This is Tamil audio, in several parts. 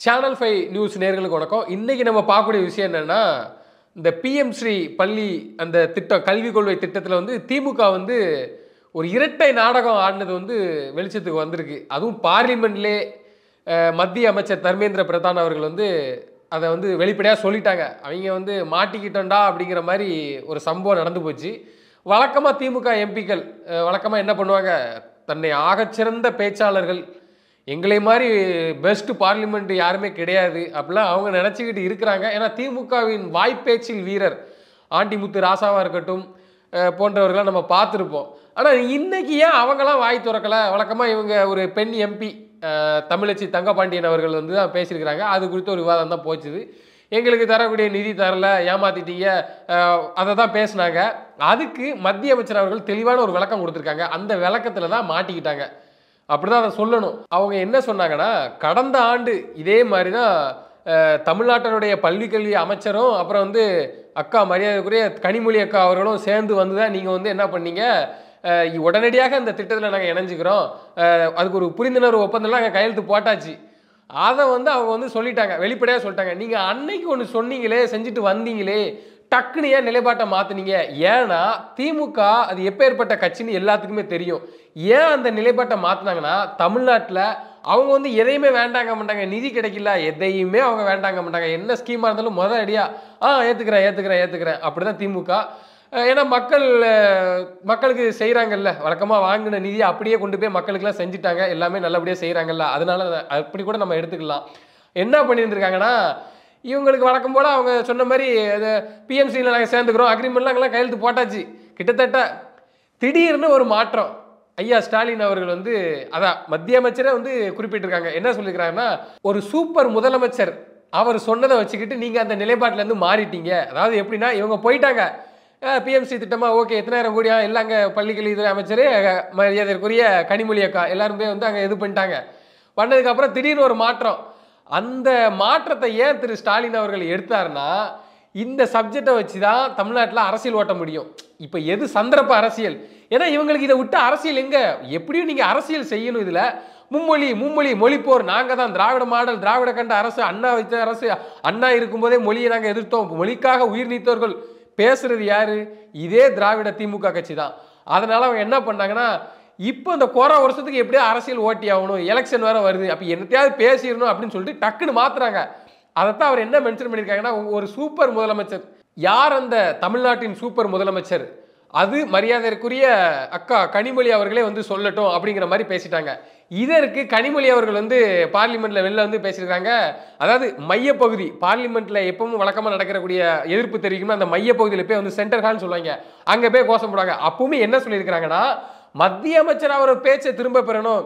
சேனல் 5 நியூஸ் நேயர்களுக்கு வணக்கம். இன்னைக்கு நம்ம பார்க்கக்கூடிய விஷயம் என்னன்னா, இந்த பிஎம் ஸ்ரீ பள்ளி அந்த திட்டம் கல்விக் கொள்கை திட்டத்தில வந்து திமுக வந்து ஒரு இரட்டை நாடகம் ஆடினது வந்து வெளிச்சத்துக்கு வந்திருக்கு. அதுவும் பார்லிமென்ட்லே மத்திய அமைச்சர் தர்மேந்திர பிரதான் அவர்கள் வந்து அத வந்து வெளிப்படையா சொல்லிட்டாங்க. அவைங்க வந்து மாட்டிக்கிட்டோம்டா அப்படிங்கிற மாரி ஒரு சம்பவம் நடந்து போச்சு. வழக்கமா திமுக எம்பிக்கள் வழக்கமா என்ன பண்ணுவாங்க, தன்னை ஆகச்சிறந்த பேச்சாளர்கள் எங்களை மாதிரி பெஸ்ட் பார்லிமெண்ட் யாருமே கிடையாது அப்படிலாம் அவங்க நினச்சிக்கிட்டு இருக்கிறாங்க. ஏன்னா திமுகவின் வாய்ப்பேச்சில் வீரர் ஆண்டிமுத்து ராசாவாக இருக்கட்டும் போன்றவர்களாம் நம்ம பார்த்துருப்போம். ஆனால் இன்னைக்கு ஏன் அவங்களாம் வாய் திறக்கலை? வழக்கமாக இவங்க ஒரு பெண் எம்பி தமிழச்சி தங்கபாண்டியன் அவர்கள் வந்து தான் பேசியிருக்கிறாங்க. அது குறித்து ஒரு விவாதம் தான் போச்சுது. எங்களுக்கு தரக்கூடிய நிதி தரல, ஏமாத்திட்டீங்க, அதை தான் பேசினாங்க. அதுக்கு மத்திய அமைச்சர் அவர்கள் தெளிவான ஒரு விளக்கம் கொடுத்துருக்காங்க. அந்த விளக்கத்தில் தான் மாட்டிக்கிட்டாங்க. அப்படிதான் அதை சொல்லணும். அவங்க என்ன சொன்னாங்கன்னா, கடந்த ஆண்டு இதே மாதிரி தான் தமிழ்நாட்டினுடைய பள்ளிக்கல்வி அமைச்சரும் அப்புறம் வந்து அக்கா மரியாதைக்குரிய கனிமொழி அக்கா அவர்களும் சேர்ந்து வந்து தான் நீங்கள் வந்து என்ன பண்ணீங்க, உடனடியாக அந்த திட்டத்தில் நாங்கள் இணைஞ்சிக்கிறோம், அதுக்கு ஒரு புரிந்துணர்வு ஒப்பந்தம்லாம் நாங்கள் கையெழுத்து போட்டாச்சு. அதை வந்து அவங்க வந்து சொல்லிட்டாங்க, வெளிப்படையாக சொல்லிட்டாங்க. நீங்கள் அன்னைக்கு ஒன்று சொன்னீங்களே, செஞ்சுட்டு வந்தீங்களே, டக்குன்னு ஏன் நிலைப்பாட்டை மாற்றினீங்க? ஏன்னா திமுக அது எப்பேற்பட்ட கட்சின்னு எல்லாத்துக்குமே தெரியும். ஏன் அந்த நிலைப்பாட்டை மாற்றினாங்கன்னா, தமிழ்நாட்டில் அவங்க வந்து எதையுமே வேண்டாங்க மாட்டாங்க. நிதி கிடைக்கல, எதையுமே அவங்க வேண்டாங்க மாட்டாங்க. என்ன ஸ்கீமாக இருந்தாலும் முதல் அடியாக ஏற்றுக்கிறேன் அப்படி தான் திமுக. ஏன்னா மக்களுக்கு செய்கிறாங்கல்ல, வழக்கமாக வாங்கின நிதியை அப்படியே கொண்டு போய் மக்களுக்கெல்லாம் செஞ்சுட்டாங்க, எல்லாமே நல்லபடியாக செய்கிறாங்கல்ல, அதனால அப்படி கூட நம்ம எடுத்துக்கலாம். என்ன பண்ணியிருந்துருக்காங்கன்னா, இவங்களுக்கு வழக்கம் போல் அவங்க சொன்ன மாதிரி பிஎம்சியில் நாங்கள் சேர்ந்துக்கிறோம், அக்ரிமெண்ட்லாம் அங்கெல்லாம் கையெழுத்து போட்டாச்சு. கிட்டத்தட்ட திடீர்னு ஒரு மாற்றம். ஐயா ஸ்டாலின் அவர்கள் வந்து அதான் மத்திய அமைச்சரே வந்து குறிப்பிட்டிருக்காங்க. என்ன சொல்லியிருக்கிறாங்கன்னா, ஒரு சூப்பர் முதலமைச்சர் அவர் சொன்னதை வச்சுக்கிட்டு நீங்கள் அந்த நிலைப்பாட்டிலேருந்து மாறிட்டீங்க. அதாவது எப்படின்னா, இவங்க போயிட்டாங்க, பிஎம்சி திட்டமாக ஓகே, எத்தனாயிரம் கோடியா இல்லை, அங்கே பள்ளிக்கல்வித்துறை அமைச்சர் மரியாதைக்குரிய கனிமொழி அக்கா எல்லாருமே வந்து அங்கே இது பண்ணிட்டாங்க. பண்ணதுக்கப்புறம் திடீர்னு ஒரு மாற்றம். அந்த மாற்றத்தை ஏன் திரு ஸ்டாலின் அவர்கள் எடுத்தாருன்னா, இந்த சப்ஜெக்டை வச்சு தான் தமிழ்நாட்டில் அரசியல் ஓட்ட முடியும். இப்போ எது சந்தர்ப்ப அரசியல்? ஏன்னா இவங்களுக்கு இதை விட்டு அரசியல் எங்கே? எப்படியும் நீங்கள் அரசியல் செய்யணும். இதில் மும்மொழி மொழிப்போர், நாங்கள் தான் திராவிட மாடல், திராவிட கண்ட அரசு, அண்ணா வச்ச அரசு, அண்ணா இருக்கும்போதே மொழியை நாங்கள் எதிர்த்தோம், மொழிக்காக உயிர் நீத்தவர்கள் பேசுறது யாரு? இதே திராவிட திமுக கட்சி தான். அதனால அவங்க என்ன பண்ணாங்கன்னா, இப்போ இந்த கோரா வருஷத்துக்கு எப்படியோ அரசியல் ஓட்டி ஆகணும், எலெக்ஷன் வேற வருது, அப்போ என்னத்தையாவது பேசிடணும் அப்படின்னு சொல்லிட்டு டக்குன்னு மாத்துறாங்க. அதைத்தான் அவர் என்ன மென்ஷன் பண்ணியிருக்காங்கன்னா, ஒரு சூப்பர் முதலமைச்சர். யார் அந்த தமிழ்நாட்டின் சூப்பர் முதலமைச்சர்? அது மரியாதைக்குரிய அக்கா கனிமொழி அவர்களே வந்து சொல்லட்டும் அப்படிங்கிற மாதிரி பேசிட்டாங்க. இதற்கு கனிமொழி அவர்கள் வந்து பார்லிமெண்ட்ல வெளில வந்து பேசியிருக்காங்க. அதாவது மையப்பகுதி பார்லிமெண்ட்ல எப்பவும் வழக்கமாக நடக்கக்கூடிய எதிர்ப்பு தெரிவிக்கணும், அந்த மையப்பகுதியில் போய் வந்து சென்டர் ஹால்னு சொல்லுவாங்க, அங்கே போய் கோஷம் போடுவாங்க. அப்பவுமே என்ன சொல்லியிருக்கிறாங்கன்னா, மத்திய அமைச்சர் அவர் பேச்சை திரும்ப பெறணும்.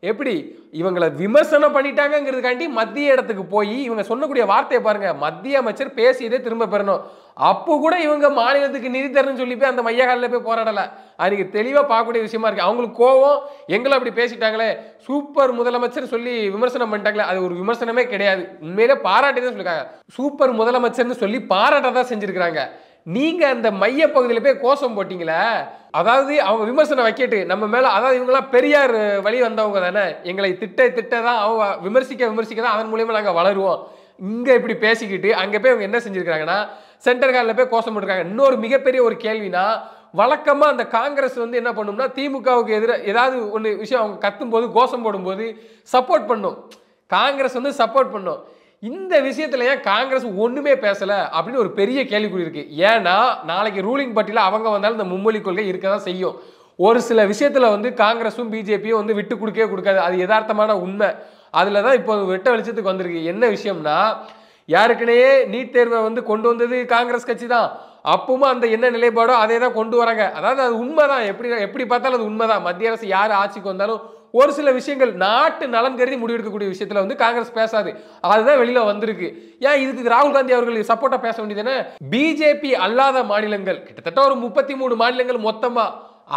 எப்படி இவங்களை விமர்சனம் பண்ணிட்டாங்கிறதுக்காண்டி மத்திய இடத்துக்கு போய் இவங்க சொல்லக்கூடிய வார்த்தையை பாருங்க, மத்திய அமைச்சர் பேசியதே திரும்ப பெறணும். அப்போ கூட இவங்க மாநிலத்துக்கு நிதி தரணும்னு சொல்லி போய் அந்த மையகாலில் போய் போராடலை. அதுக்கு தெளிவாக பார்க்கக்கூடிய விஷயமா இருக்கு. அவங்களுக்கு கோவம், எங்களை அப்படி பேசிட்டாங்களே, சூப்பர் முதலமைச்சர் சொல்லி விமர்சனம் பண்ணிட்டாங்களே, அது ஒரு விமர்சனமே கிடையாது, உண்மையிலே பாராட்டி தான் சொல்லியிருக்காங்க. சூப்பர் முதலமைச்சர்னு சொல்லி பாராட்ட தான் செஞ்சிருக்கிறாங்க. நீங்க அந்த மைய பகுதியில் போய் கோஷம் போட்டீங்களே, அதாவது அவங்க விமர்சனம் வைக்கிட்டு நம்ம மேல, அதாவது இவங்கெல்லாம் பெரியார் வழி வந்தவங்க தானே, எங்களை திட்ட தான் அவங்க விமர்சிக்க தான் அதன் மூலியமா நாங்கள் வளருவோம். இங்க இப்படி பேசிக்கிட்டு அங்க போய் அவங்க என்ன செஞ்சிருக்காங்கன்னா, சென்டர் காலில் போய் கோஷம் போட்டிருக்காங்க. இன்னொரு மிகப்பெரிய ஒரு கேள்வினா, வழக்கமா அந்த காங்கிரஸ் வந்து என்ன பண்ணும்னா, திமுகவுக்கு எதிராக ஏதாவது ஒன்று விஷயம் அவங்க கத்தும் போது கோஷம் போடும்போது சப்போர்ட் பண்ணும், காங்கிரஸ் வந்து சப்போர்ட் பண்ணும். இந்த விஷயத்துல ஏன் காங்கிரஸ் ஒண்ணுமே பேசல அப்படின்னு ஒரு பெரிய கேள்விக்குறி இருக்கு. ஏன்னா நாளைக்கு ரூலிங் பார்ட்டில அவங்க வந்தாலும் இந்த மும்மொழி கொள்கை இருக்கதான் செய்யும். ஒரு சில விஷயத்துல வந்து காங்கிரஸும் பிஜேபியும் வந்து விட்டு கொடுக்கவே கொடுக்காது, அது யதார்த்தமான உண்மை. அதுல தான் இப்போ வெட்ட வெளிச்சத்துக்கு வந்திருக்கு. என்ன விஷயம்னா, யாருக்குனே நீட் தேர்வை வந்து கொண்டு வந்தது காங்கிரஸ் கட்சி தான். அப்பவும் அந்த என்ன நிலைப்பாடோ அதே தான் கொண்டு வராங்க. அதாவது அது உண்மைதான், எப்படி பார்த்தாலும் அது உண்மைதான். மத்திய அரசு யார் ஆட்சிக்கு வந்தாலும் ஒரு சில விஷயங்கள் நாட்டு நலன் கருதி முடிவெடுக்கக்கூடிய விஷயத்துல வந்து காங்கிரஸ் பேசாது, அதுதான் வெளியில வந்திருக்கு. ஏன் இதுக்கு ராகுல் காந்தி அவர்கள் சப்போர்ட்டா பேச வேண்டியதுன்னு, பிஜேபி அல்லாத மாநிலங்கள் கிட்டத்தட்ட ஒரு 33 மாநிலங்கள் மொத்தமா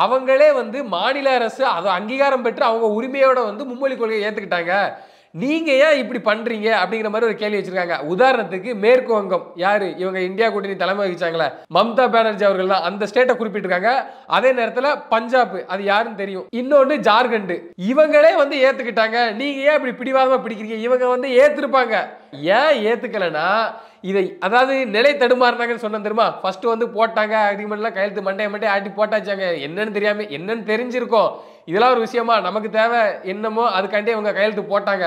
அவங்களே வந்து மாநில அரசு அதை அங்கீகாரம் பெற்று அவங்க உரிமையோட வந்து மும்மொழி கொள்கையை ஏத்துக்கிட்டாங்க. நீங்க ஏன் இப்படி பண்றீங்க அப்படிங்கிற மாதிரி ஒரு கேள்வி வச்சிருக்காங்க. உதாரணத்துக்கு மேற்கு வங்கம் யாரு, இவங்க இந்தியா கூட்டணி தலைமை வகிச்சாங்களே மம்தா பானர்ஜி அவர்கள் தான் அந்த ஸ்டேட்டை குறிப்பிட்டிருக்காங்க. அதே நேரத்தில் பஞ்சாப் அது யாருன்னு தெரியும், இன்னொன்று ஜார்க்கண்ட், இவங்களே வந்து ஏத்துக்கிட்டாங்க. நீங்க ஏன் இப்படி பிடிவாதமா பிடிக்கிறீங்க? இவங்க வந்து ஏத்திருப்பாங்க. ஏன் ஏத்துக்கலனா இதை அதாவது நிலை தடுமாறினாங்கன்னு சொன்ன தெரியுமா? ஃபர்ஸ்ட் வந்து போட்டாங்க அக்ரிமெண்ட்லாம் கையெழுத்து மண்டைய ஆட்டி போட்டாச்சாங்க. என்னன்னு தெரியாம என்னன்னு தெரிஞ்சிருக்கும். இதெல்லாம் ஒரு விஷயமா, நமக்கு தேவை என்னமோ அதுக்காண்டி அவங்க கையெழுத்து போட்டாங்க.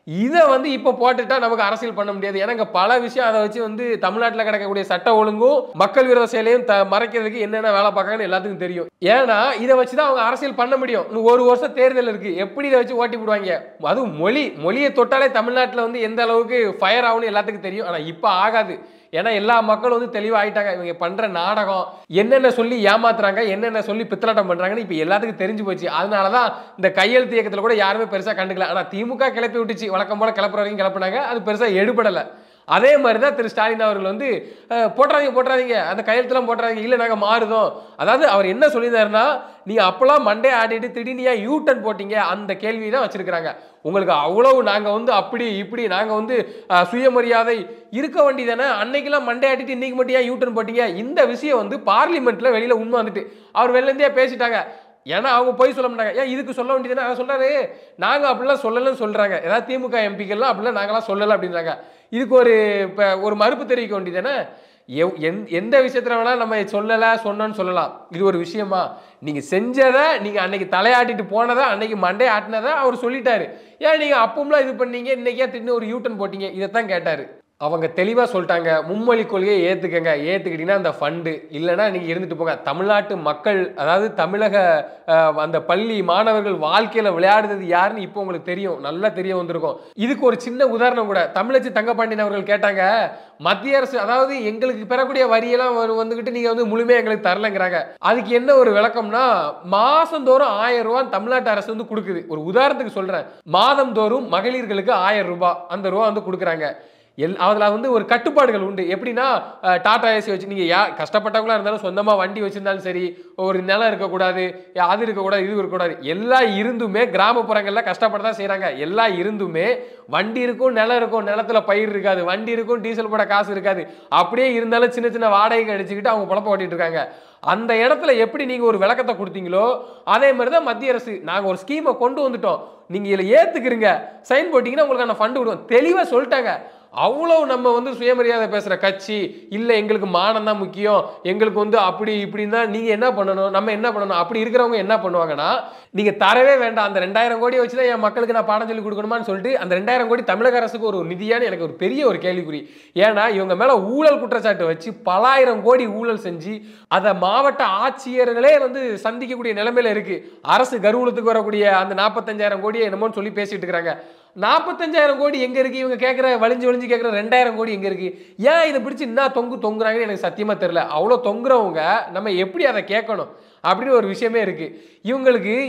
இதை வந்து இப்போ போட்டுட்டா நமக்கு அரசியல் பண்ண முடியாது. ஏன்னா இங்க பல விஷயம் அதை வச்சு வந்து தமிழ்நாட்டில் கிடக்கக்கூடிய சட்ட ஒழுங்கும் மக்கள் விரோத செயலையும் மறைக்கிறதுக்கு என்னென்ன வேலை பார்க்கறாங்கன்னு எல்லாத்துக்கும் தெரியும். ஏன்னா இதை வச்சு தான் அவங்க அரசியல் பண்ண முடியும். இன்னும் ஒரு வருஷம் தேர்தல் இருக்கு, எப்படி இதை வச்சு ஓட்டி போடுவாங்க? அதுவும் மொழியை தொட்டாலே தமிழ்நாட்டில் வந்து எந்த அளவுக்கு ஃபயர் ஆகும்னு எல்லாத்துக்கும் தெரியும். ஆனால் இப்போ ஆகாது. ஏன்னா எல்லா மக்களும் வந்து தெளிவாக ஆயிட்டாங்க. இவங்க பண்ற நாடகம் என்னென்ன சொல்லி ஏமாத்துறாங்க, என்னென்ன சொல்லி பித்தலாட்டம் பண்றாங்கன்னு இப்போ எல்லாத்துக்கும் தெரிஞ்சு போச்சு. அதனாலதான் இந்த கையெழுத்து இயக்கத்தில் கூட யாருமே பெருசா கண்டுக்கல. ஆனா திமுக கிளப்பி விட்டுச்சு, வழக்கம் போல கிளப்புற வரைக்கும் கிளப்புனாங்க, அது பெருசா எடுபடல. அதே மாதிரி தான் திரு ஸ்டாலின் அவர்கள் வந்து போட்டுறாதீங்க அந்த கையெழுத்துலாம் போட்டுறாதீங்க, இல்லை நாங்கள் மாறுதோம். அதாவது அவர் என்ன சொல்லியிருந்தாருன்னா, நீங்க அப்பெல்லாம் மண்டே ஆடிட்டு திடீர்னு யூ டர்ன் போட்டீங்க, அந்த கேள்வி தான் வச்சிருக்கிறாங்க. உங்களுக்கு அவ்வளவு நாங்க வந்து அப்படி இப்படி நாங்க வந்து சுயமரியாதை இருக்க வேண்டியதானே, அன்னைக்கெல்லாம் மண்டே ஆடிட்டு இன்னைக்கு மட்டும் ஏன் யூ டர்ன் போட்டீங்க? இந்த விஷயம் வந்து பார்லிமெண்ட்ல வெளியில உண்மை வந்துட்டு அவர் வெளிலேருந்தே பேசிட்டாங்க. ஏன்னா அவங்க போய் சொல்ல மாட்டாங்க. ஏன் இதுக்கு சொல்ல வேண்டியதுன்னா அவர் சொல்றாரு, நாங்க அப்படிலாம் சொல்லலன்னு சொல்றாங்க. ஏதாவது திமுக எம்பிக்கெல்லாம் அப்படிலாம் நாங்களாம் சொல்லலை அப்படின்றாங்க. இதுக்கு ஒரு மறுப்பு தெரிவிக்க வேண்டியதானே? எந்த விஷயத்துல வேணா நம்ம சொல்லல சொன்னோன்னு சொல்லலாம். இது ஒரு விஷயமா? நீங்க செஞ்சதை நீங்க அன்னைக்கு தலையாட்டிட்டு போனதை அன்னைக்கு மண்டே ஆட்டினதை அவர் சொல்லிட்டாரு. ஏன் நீங்க அப்பம்லாம் இது பண்ணீங்க, இன்னைக்கே திடீர்னு ஒரு யூட்டன் போட்டீங்க? இதைத்தான் கேட்டாரு. அவங்க தெளிவாக சொல்லிட்டாங்க, மும்மொழி கொள்கையை ஏற்றுக்கங்க, ஏற்றுக்கிட்டீங்கன்னா அந்த ஃபண்டு, இல்லைன்னா நீங்கள் இருந்துட்டு போங்க. தமிழ்நாட்டு மக்கள் அதாவது தமிழக அந்த பள்ளி மாணவர்கள் வாழ்க்கையில் விளையாடுறது யாருன்னு இப்போ உங்களுக்கு தெரியும், நல்லா தெரிய வந்திருக்கும். இதுக்கு ஒரு சின்ன உதாரணம் கூட, தமிழச்சி தங்கப்பாண்டியன் அவர்கள் கேட்டாங்க, மத்திய அரசு அதாவது எங்களுக்கு பெறக்கூடிய வரியெல்லாம் வந்துக்கிட்டு நீங்கள் வந்து முழுமையாக எங்களுக்கு தரலைங்கிறாங்க. அதுக்கு என்ன ஒரு விளக்கம்னா, மாதந்தோறும் 1000 ரூபா தமிழ்நாட்டு அரசு வந்து கொடுக்குது. ஒரு உதாரணத்துக்கு சொல்கிறேன், மாதந்தோறும் மகளிர்களுக்கு 1000 ரூபாய் அந்த ரூபா வந்து கொடுக்குறாங்க. அதில் வந்து ஒரு கட்டுப்பாடுகள் உண்டு. எப்படின்னா டாடா ஏசி வச்சு நீங்கள் கஷ்டப்பட்டவங்களா இருந்தாலும் சொந்தமாக வண்டி வச்சிருந்தாலும் சரி, ஒரு நிலம் இருக்கக்கூடாது, அது இருக்கக்கூடாது, இது இருக்கக்கூடாது. எல்லாம் இருந்துமே கிராமப்புறங்களில் கஷ்டப்பட தான் செய்கிறாங்க. எல்லாம் இருந்துமே வண்டி இருக்கும், நிலம் இருக்கும், நிலத்துல பயிர் இருக்காது, வண்டி இருக்கும், டீசல் போட காசு இருக்காது. அப்படியே இருந்தாலும் சின்ன சின்ன வாடகை அடிச்சுக்கிட்டு அவங்க பொழப்ப ஓட்டிட்டு இருக்காங்க. அந்த இடத்துல எப்படி நீங்க ஒரு விளக்கத்தை கொடுத்தீங்களோ அதே மாதிரி தான் மத்திய அரசு, நாங்க ஒரு ஸ்கீமை கொண்டு வந்துட்டோம், நீங்க இதில் ஏத்துக்கிறீங்க, சைன் போட்டீங்கன்னா உங்களுக்கான ஃபண்டு விடுவோம், தெளிவாக சொல்லிட்டாங்க. அவ்வளவு நம்ம வந்து சுயமரியாதை பேசுற கட்சி இல்ல, எங்களுக்கு மானம் தான் முக்கியம், எங்களுக்கு வந்து அப்படி இப்படின்னா நீங்க என்ன பண்ணணும், நம்ம என்ன பண்ணணும்? அப்படி இருக்கிறவங்க என்ன பண்ணுவாங்கன்னா, நீங்க தரவே வேண்டாம், அந்த 2000 கோடியை வச்சுதான் என் மக்களுக்கு நான் பாடம் சொல்லி கொடுக்கணுமான்னு சொல்லிட்டு அந்த 2000 கோடி தமிழக அரசுக்கு ஒரு நிதியான்னு எனக்கு ஒரு பெரிய ஒரு கேள்விக்குறி. ஏன்னா இவங்க மேல ஊழல் குற்றச்சாட்டு வச்சு பலாயிரம் கோடி ஊழல் செஞ்சு அதை மாவட்ட ஆட்சியர்களே வந்து சந்திக்கக்கூடிய நிலைமையில இருக்கு. அரசு கருவூலத்துக்கு வரக்கூடிய அந்த 45,000 கோடியை என்னமோன்னு சொல்லி பேசிட்டு இருக்காங்க. 45,000 கோடி எங்க இருக்கு? இவங்க கேட்கிற வலிஞ்சு கேட்கிற 2000 கோடி எங்க இருக்கு? ஏன் இதை பிடிச்சி என்ன தொங்குறாங்கன்னு எனக்கு சத்தியமா தெரியல. அவ்வளோ தொங்குறவங்க நம்ம எப்படி அதை கேட்கணும் அப்படின்னு ஒரு விஷயமே இருக்கு.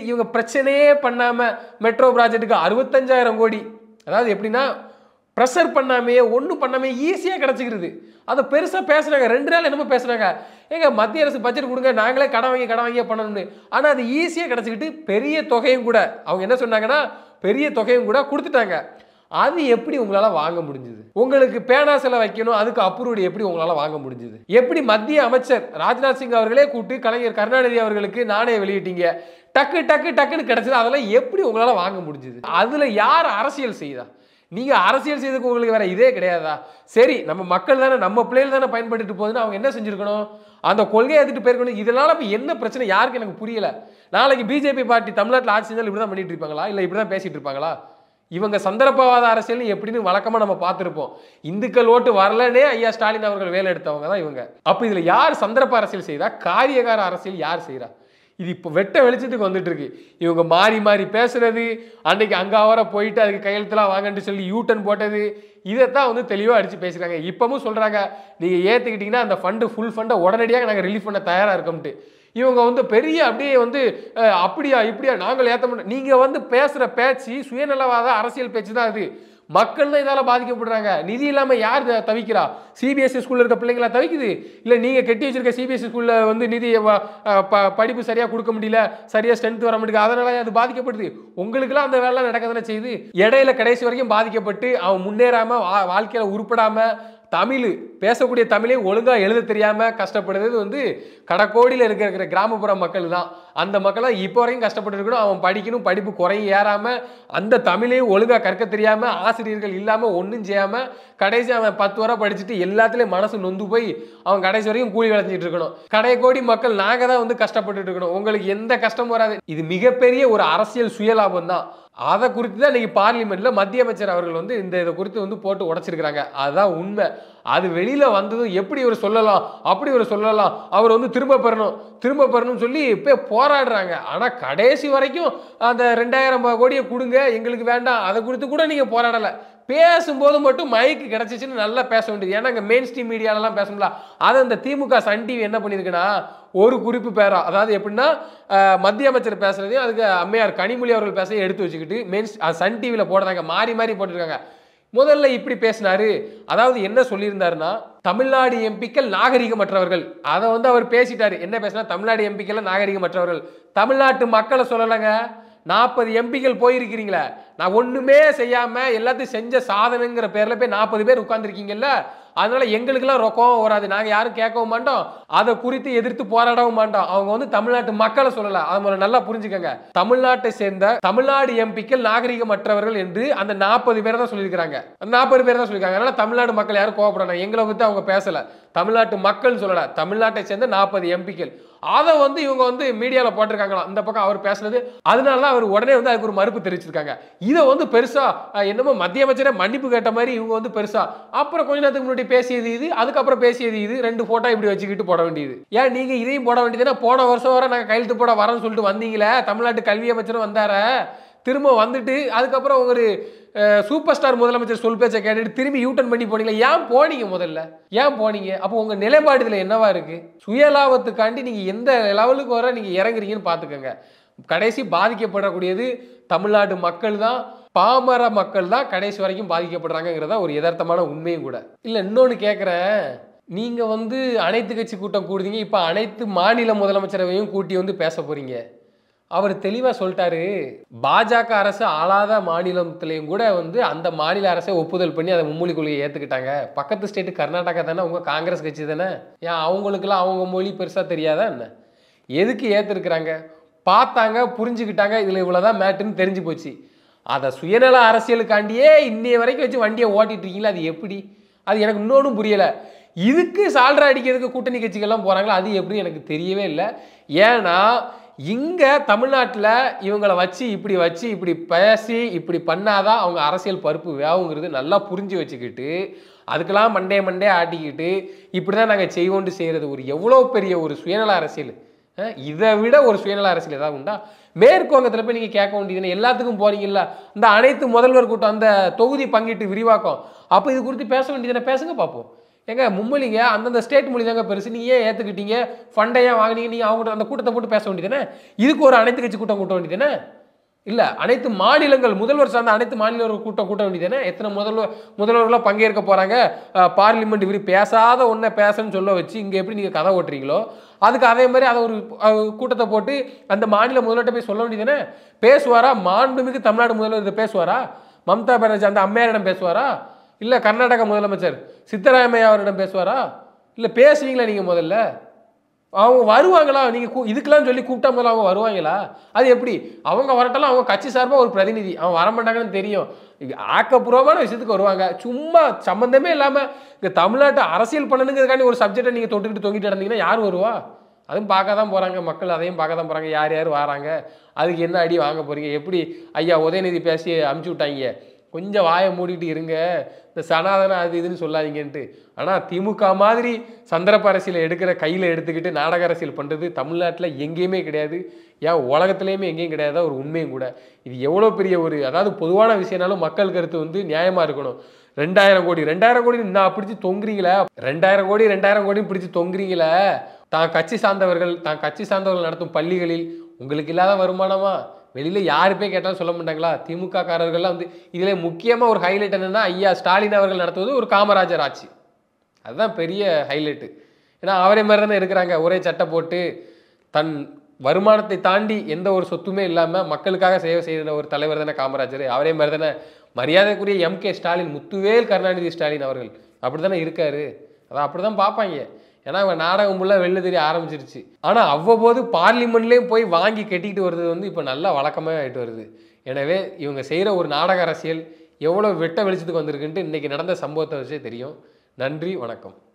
இவங்க பிரச்சனையே பண்ணாம மெட்ரோ ப்ராஜெக்ட்டுக்கு 65,000 கோடி, அதாவது எப்படின்னா ப்ரெஷர் பண்ணாமையே ஒன்றும் பண்ணாமே ஈஸியாக கிடச்சிக்கிறது. அதை பெருசாக பேசுனாங்க, 2 நாள் என்னமோ பேசுனாங்க, ஏங்க மத்திய அரசு பட்ஜெட் கொடுங்க, நாங்களே கடன் வாங்கியே பண்ணணும்னு. ஆனால் அது ஈஸியாக கிடச்சிக்கிட்டு பெரிய தொகையும் கூட அவங்க என்ன சொன்னாங்கன்னா பெரிய தொகையும் கூட கொடுத்துட்டாங்க. அது எப்படி உங்களால் வாங்க முடிஞ்சது? உங்களுக்கு பேனா செலவு வைக்கணும், அதுக்கு அப்ரூவல் எப்படி உங்களால் வாங்க முடிஞ்சது? எப்படி மத்திய அமைச்சர் ராஜ்நாத் சிங் அவர்களே கூப்பிட்டு கலைஞர் கருணாநிதி அவர்களுக்கு நானே வெளியிட்டீங்க, டக்குன்னு கிடைச்சது, அதெல்லாம் எப்படி உங்களால் வாங்க முடிஞ்சது? அதில் யார் அரசியல் செய்தா? நீங்க அரசியல் செய்ததுக்கு உங்களுக்கு வேற இதே கிடையாதா? சரி, நம்ம மக்கள் தானே, நம்ம பிள்ளைகள் தானே பயன்படுத்திட்டு போகுதுன்னு அவங்க என்ன செஞ்சிருக்கணும்? அந்த கொள்கையை எடுத்துட்டு போயிருக்கணும். இதனால இப்போ என்ன பிரச்சனை யாருக்கு எனக்கு புரியல. நாளைக்கு பிஜேபி பார்ட்டி தமிழ்நாட்டில் ஆட்சி செஞ்சாலும் இப்படி தான் பண்ணிட்டு இருப்பாங்களா, இல்லை இப்படி தான் பேசிட்டு இருப்பாங்களா? இவங்க சந்தர்ப்பவாத அரசியல் எப்படின்னு வழக்கமா நம்ம பார்த்துருப்போம். இந்துக்கள் ஓட்டு வரலனே ஐயா ஸ்டாலின் அவர்கள் வேலை எடுத்தவங்க தான் இவங்க. அப்ப இதுல யார் சந்தர்ப்ப அரசியல் செய்தா, காரியகார அரசியல் யார் செய்யறா? இது இப்போ வெட்ட வெளிச்சத்துக்கு வந்துட்டு இருக்கு. இவங்க மாறி பேசுறது, அன்னைக்கு அங்க வர போயிட்டு அதுக்கு கையெழுத்துலாம் வாங்கன்னு சொல்லி யூட்டன் போட்டது, இதைத்தான் வந்து தெளிவாக அடிச்சு பேசுறாங்க. இப்பவும் சொல்றாங்க, நீங்க ஏத்துக்கிட்டீங்கன்னா அந்த ஃபண்டு ஃபுல் ஃபண்டை உடனடியாக நாங்கள் ரிலீஃப் பண்ண தயாரா இருக்கோம்ட்டு. இவங்க வந்து பெரிய அப்படியே வந்து அப்படியா இப்படியா நாங்கள் ஏற்ற மாட்டோம். நீங்க வந்து பேசுற பேச்சு சுயநலவாத அரசியல் பேச்சு தான் அது. மக்கள் தான் இதால பாதிக்கப்படுறாங்க. நிதி இல்லாம யார் தவிக்கிறா? சிபிஎஸ்சி ஸ்கூல்ல இருக்க பிள்ளைங்களா தவிக்குது? இல்ல நீங்க கட்டி வச்சிருக்க சிபிஎஸ்சி ஸ்கூல்ல வந்து நிதி படிப்பு சரியா கொடுக்க முடியல, சரியா ஸ்ட்ரென்த் வர முடியல, அதனால அது பாதிக்கப்படுது. உங்களுக்குலாம் அந்த வேலை நடக்க தானே செய்யுது. இடையில கடைசி வரைக்கும் பாதிக்கப்பட்டு அவன் முன்னேறாம வாழ்க்கையில உருப்படாம தமிழ் பேசக்கூடிய தமிழை ஒழுங்கா எழுத தெரியாம கஷ்டப்படுறது வந்து கடக்கோடியில் இருக்கிற கிராமப்புற மக்கள் தான். அந்த மக்கள் தான் இப்போ வரைக்கும் கஷ்டப்பட்டு இருக்கணும். அவன் படிக்கணும், படிப்பு குறையும் ஏறாம அந்த தமிழையும் ஒழுங்கா கற்க தெரியாம ஆசிரியர்கள் இல்லாம ஒன்றும் செய்யாம கடைசி அவன் 10 வரை படிச்சுட்டு எல்லாத்துலயும் மனசு நொந்து போய் அவன் கடைசி வரைக்கும் கூலி விளைஞ்சிட்டு இருக்கணும். கடைக்கோடி மக்கள் நாங்க தான் வந்து கஷ்டப்பட்டு இருக்கணும். உங்களுக்கு எந்த கஷ்டமும் வராது. இது மிகப்பெரிய ஒரு அரசியல் சுயலாபம் தான். அதை குறித்து தான் இன்னைக்கு பார்லிமெண்ட்ல மத்திய அமைச்சர் அவர்கள் வந்து இதை குறித்து வந்து போட்டு உடைச்சிருக்கிறாங்க. அதுதான் உண்மை. அது வெளியில வந்ததும் எப்படி இவர் சொல்லலாம், அப்படி இவர் சொல்லலாம், அவர் வந்து திரும்ப பெறணும் சொல்லி இப்போ போராடுறாங்க. ஆனா கடைசி வரைக்கும் அந்த 2000 கோடியை கொடுங்க, எங்களுக்கு வேண்டாம், அதை குறித்து கூட நீங்க போராடல. பேசும்போது மட்டும் மைக்கு கிடைச்சிச்சுன்னு நல்லா பேச வேண்டியது. ஏன்னா மெயின் ஸ்ட்ரீம் மீடியாலலாம் பேசணும்ல. அதை இந்த திமுக சன் டிவி என்ன பண்ணியிருக்குன்னா ஒரு குறிப்பு பேரா, அதாவது எப்படின்னா மத்திய அமைச்சர் பேசுறதையும் அதுக்கு அம்மையார் கனிமொழி அவர்கள் பேச எடுத்து வச்சுக்கிட்டு மெயின் சன் டிவியில் போடுறாங்க, மாறி போட்டுருக்காங்க. முதல்ல இப்படி பேசினாரு, அதாவது என்ன சொல்லியிருந்தாருன்னா தமிழ்நாடு எம்பிக்கள் நாகரிகமற்றவர்கள். அதை வந்து அவர் பேசிட்டாரு. என்ன பேசினா தமிழ்நாடு எம்பிக்கள் நாகரிகமற்றவர்கள். தமிழ்நாட்டு மக்களை சொல்லலைங்க. 40 எம்பிக்கள் போயிருக்கிறீங்களே, நான் ஒண்ணுமே செய்யாம எல்லாத்தையும் செஞ்ச சாதனைங்கிற பேர்ல போய் 40 பேர் உட்கார்ந்துருக்கீங்கல்ல, அதனால எங்களுக்கெல்லாம் ரொக்கம் வராது, நாங்க யாரும் கேட்கவும் மாட்டோம், அதை குறித்து எதிர்த்து போராடவும் மாட்டோம். அவங்க வந்து தமிழ்நாட்டு மக்களை சொல்லல, அதை நல்லா புரிஞ்சுக்கங்க. தமிழ்நாட்டை சேர்ந்த தமிழ்நாடு எம்பிக்கள் நாகரிகமற்றவர்கள் என்று அந்த 40 பேர் தான் சொல்லியிருக்காங்க. 40 பேர் தான் சொல்லியிருக்காங்க. அதனால தமிழ்நாடு மக்கள் யாரும் கோவப்படணும், எங்களை பத்தி அவங்க பேசல, தமிழ்நாட்டு மக்கள் சொல்லல, தமிழ்நாட்டை சேர்ந்த 40 எம்பிக்கள். அதை வந்து இவங்க வந்து மீடியால போட்டிருக்காங்களாம், இந்த பக்கம் அவர் பேசுனது. அதனால அவர் உடனே வந்து அதுக்கு ஒரு மறுப்பு தெரிவிச்சிருக்காங்க. இதை வந்து பெருசா என்னமோ மத்திய அமைச்சரே மன்னிப்பு கேட்ட மாதிரி இவங்க வந்து பெருசா, அப்புறம் கொஞ்ச நேரத்துக்கு முன்னாடி பேசியது இது, அதுக்கப்புறம் பேசியது இது, 2 போட்டோ இப்படி வச்சுக்கிட்டு போட வேண்டியது. ஏன் நீங்க இதையும் போட வேண்டியதுன்னா, போன வருஷம் வரை நாங்க கையெழுத்து போட வரேன்னு சொல்லிட்டு வந்தீங்களே, தமிழ்நாட்டு கல்வி அமைச்சரும் வந்தார, திரும்ப வந்துட்டு அதுக்கப்புறம் ஒரு சூப்பர் ஸ்டார் முதலமைச்சர் சொல் பேச்சை கேட்டுட்டு திரும்பி யூட்டன் பண்ணி போனீங்களா? ஏன் போனீங்க? முதல்ல ஏன் போனீங்க? அப்போ உங்க நிலைப்பாடு இதுல என்னவா இருக்கு? சுயலாபத்துக்காண்டி நீங்க எந்த லெவலுக்கு வர நீங்க இறங்குறீங்கன்னு பாத்துக்கோங்க. கடைசி பாதிக்கப்படக்கூடியது தமிழ்நாடு மக்கள் தான், பாமர மக்கள் தான் கடைசி வரைக்கும் பாதிக்கப்படுறாங்கிறதா ஒரு யதார்த்தமான உண்மையும் கூட. இல்ல இன்னொன்னு கேட்குறேன், நீங்க வந்து அனைத்து கட்சி கூட்டம் கூடுதீங்க, இப்ப அனைத்து மாநில முதலமைச்சரவையும் கூட்டி வந்து பேச போறீங்க. அவர் தெளிவா சொல்லிட்டாரு, பாஜக அரசு ஆளாத மாநிலத்திலையும் கூட வந்து அந்த மாநில அரசை ஒப்புதல் பண்ணி அதை மும்மொழி கொள்கையை ஏத்துக்கிட்டாங்க. பக்கத்து ஸ்டேட் கர்நாடகா தானே, உங்க காங்கிரஸ் கட்சி தானே, ஏன் அவங்களுக்குலாம் அவங்க மொழி பெருசா தெரியாதா என்ன? எதுக்கு ஏத்துருக்குறாங்க? பார்த்தாங்க, புரிஞ்சுக்கிட்டாங்க, இதுல இவ்வளவுதான் மேட்டுன்னு தெரிஞ்சு போச்சு. அதை சுயநல அரசியலுக்காண்டியே இன்னைய வரைக்கும் வச்சு வண்டியை ஓட்டிட்டு இருக்கீங்களா? அது எப்படி? அது எனக்கு இன்னொன்றும் புரியல. இதுக்கு சால்ரா அடிக்கிறதுக்கு கூட்டணி கட்சிகள்லாம் போறாங்களா? அது எப்படி எனக்கு தெரியவே இல்லை. ஏன்னா இங்க தமிழ்நாட்டில் இவங்களை வச்சு இப்படி பேசி இப்படி பண்ணாதான் அவங்க அரசியல் பருப்பு வேவுங்கிறது நல்லா புரிஞ்சு வச்சுக்கிட்டு அதுக்கெல்லாம் மண்டே ஆட்டிக்கிட்டு இப்படிதான் நாங்கள் செய்வோம்னு செய்யறது ஒரு எவ்வளோ பெரிய ஒரு சுயநல அரசியல். இதை விட ஒரு சுயநல அரசியல் ஏதாவது உண்டா? மேற்கு வங்கத்தில் போய் நீங்கள் கேட்க வேண்டியதுன்னு எல்லாத்துக்கும் போறீங்கல்ல, இந்த அனைத்து முதல்வர் கூட்டம், அந்த தொகுதி பங்கீட்டு விரிவாக்கம், அப்போ இது குறித்து பேச வேண்டியதுன்னு பேசுங்க பார்ப்போம். ஏங்க மும்மொழிங்க அந்தந்த ஸ்டேட் மொழி தாங்க பெருசு, நீங்க ஏன் ஏற்றுக்கிட்டீங்க, ஃபண்டையா வாங்கினீங்க, நீங்கள் அவங்க அந்த கூட்டத்தை போட்டு பேச வேண்டியதுனே. இதுக்கு ஒரு அனைத்து கட்சி கூட்டம் கூட்ட வேண்டியதுனே. இல்லை அனைத்து மாநிலங்கள் முதல்வர் சார்ந்த அனைத்து மாநிலங்கள் கூட்ட வேண்டியதுனே. எத்தனை முதல்வர்களாக பங்கேற்க போகிறாங்க, பார்லிமெண்ட் இப்படி பேசாத ஒன்றை பேசன்னு சொல்ல வச்சு இங்கே எப்படி நீங்கள் கதை ஓட்டுறீங்களோ அதுக்கு அதே மாதிரி அதை ஒரு கூட்டத்தை போட்டு அந்த மாநில முதல்வர்கிட்ட போய் சொல்ல வேண்டியதுனே. பேசுவாரா? மாண்புமிகு தமிழ்நாடு முதல்வர் இதை பேசுவாரா? மம்தா பானர்ஜி அந்த அம்மையாரிடம் பேசுவாரா? இல்லை கர்நாடக முதலமைச்சர் சித்தராமையா அவரிடம் பேசுவாரா? இல்லை பேசுவீங்களா நீங்கள்? முதல்ல அவங்க வருவாங்களா? நீங்கள் இதுக்கெல்லாம் சொல்லி கூப்பிட்டா முதல்ல அவங்க வருவாங்களா? அது எப்படி? அவங்க வரட்டெல்லாம் அவங்க கட்சி சார்பாக ஒரு பிரதிநிதி, அவங்க வரமாட்டாங்கன்னு தெரியும், ஆக்கப்பூர்வமான விஷயத்துக்கு வருவாங்க. சும்மா சம்மந்தமே இல்லாமல் இங்கே தமிழ்நாட்டு அரசியல் பண்ணணுங்கிறதுக்காண்டி ஒரு சப்ஜெக்டை நீங்கள் தொட்டுக்கிட்டு தொங்கிட்டு இருந்தீங்கன்னா யார் வருவா? அதுவும் பார்க்க தான் போகிறாங்க மக்கள், அதையும் பார்க்க தான் போகிறாங்க. யார் யார் வராங்க, அதுக்கு என்ன அடி வாங்க போகிறீங்க? எப்படி ஐயா உதயநிதி பேசி அமுச்சு விட்டாங்க, கொஞ்சம் வாயை மூடிட்டு இருங்க, இந்த சனாதனம் அது இதுன்னு சொல்லாதீங்கன்ட்டு. ஆனால் திமுக மாதிரி சந்தர்ப்ப அரசியலை கையில் எடுத்துக்கிட்டு நாடக அரசியல் பண்ணுறது தமிழ்நாட்டில் எங்கேயுமே கிடையாது, ஏன் உலகத்துலேயுமே எங்கேயும் கிடையாது. ஒரு உண்மையும் கூட. இது எவ்வளோ பெரிய ஒரு, அதாவது பொதுவான விஷயம்னாலும் மக்கள் கருத்து வந்து நியாயமாக இருக்கணும். 2000 கோடி நான் பிடிச்சி தொங்குறீங்களே, 2000 கோடி பிடிச்சி தொங்குறீங்களே, தான் கட்சி சார்ந்தவர்கள் நடத்தும் பள்ளிகளில் உங்களுக்கு இல்லாத வருமானமா? வெளியில யாரு போய் கேட்டாலும் சொல்ல மாட்டாங்களா? திமுக காரர்கள்லாம் வந்து இதில முக்கியமா ஒரு ஹைலைட் என்னன்னா, ஐயா ஸ்டாலின் அவர்கள் நடத்துவது ஒரு காமராஜர் ஆட்சி. அதுதான் பெரிய ஹைலைட்டு. ஏன்னா, அவரே மாரி தானே இருக்கிறாங்க. ஒரே சட்டை போட்டு, தன் வருமானத்தை தாண்டி எந்த ஒரு சொத்துமே இல்லாம மக்களுக்காக சேவை செய்ற ஒரு தலைவர் தானே காமராஜரு. அவரே மாரி தானே மரியாதைக்குரிய எம்.கே. ஸ்டாலின், முத்துவேல் கருணாநிதி ஸ்டாலின் அவர்கள். அப்படித்தானே இருக்காரு. அதான் அப்படிதான் பார்ப்பாய்ங்க. ஏன்னா, இவன் நாடகம் ஃபுல்லா வெளில தெரிய ஆரம்பிச்சிருச்சு. ஆனா, அவ்வப்போது பார்லிமெண்ட்லயும் போய் வாங்கி கட்டிக்கிட்டு வர்றது வந்து இப்ப நல்லா வழக்கமா ஆயிட்டு வருது. எனவே, இவங்க செய்ற ஒரு நாடக அரசியல் எவ்வளோ வெட்ட வெளிச்சத்துக்கு வந்திருக்குன்ட்டு இன்னைக்கு நடந்த சம்பவத்த வச்சே தெரியும். நன்றி, வணக்கம்.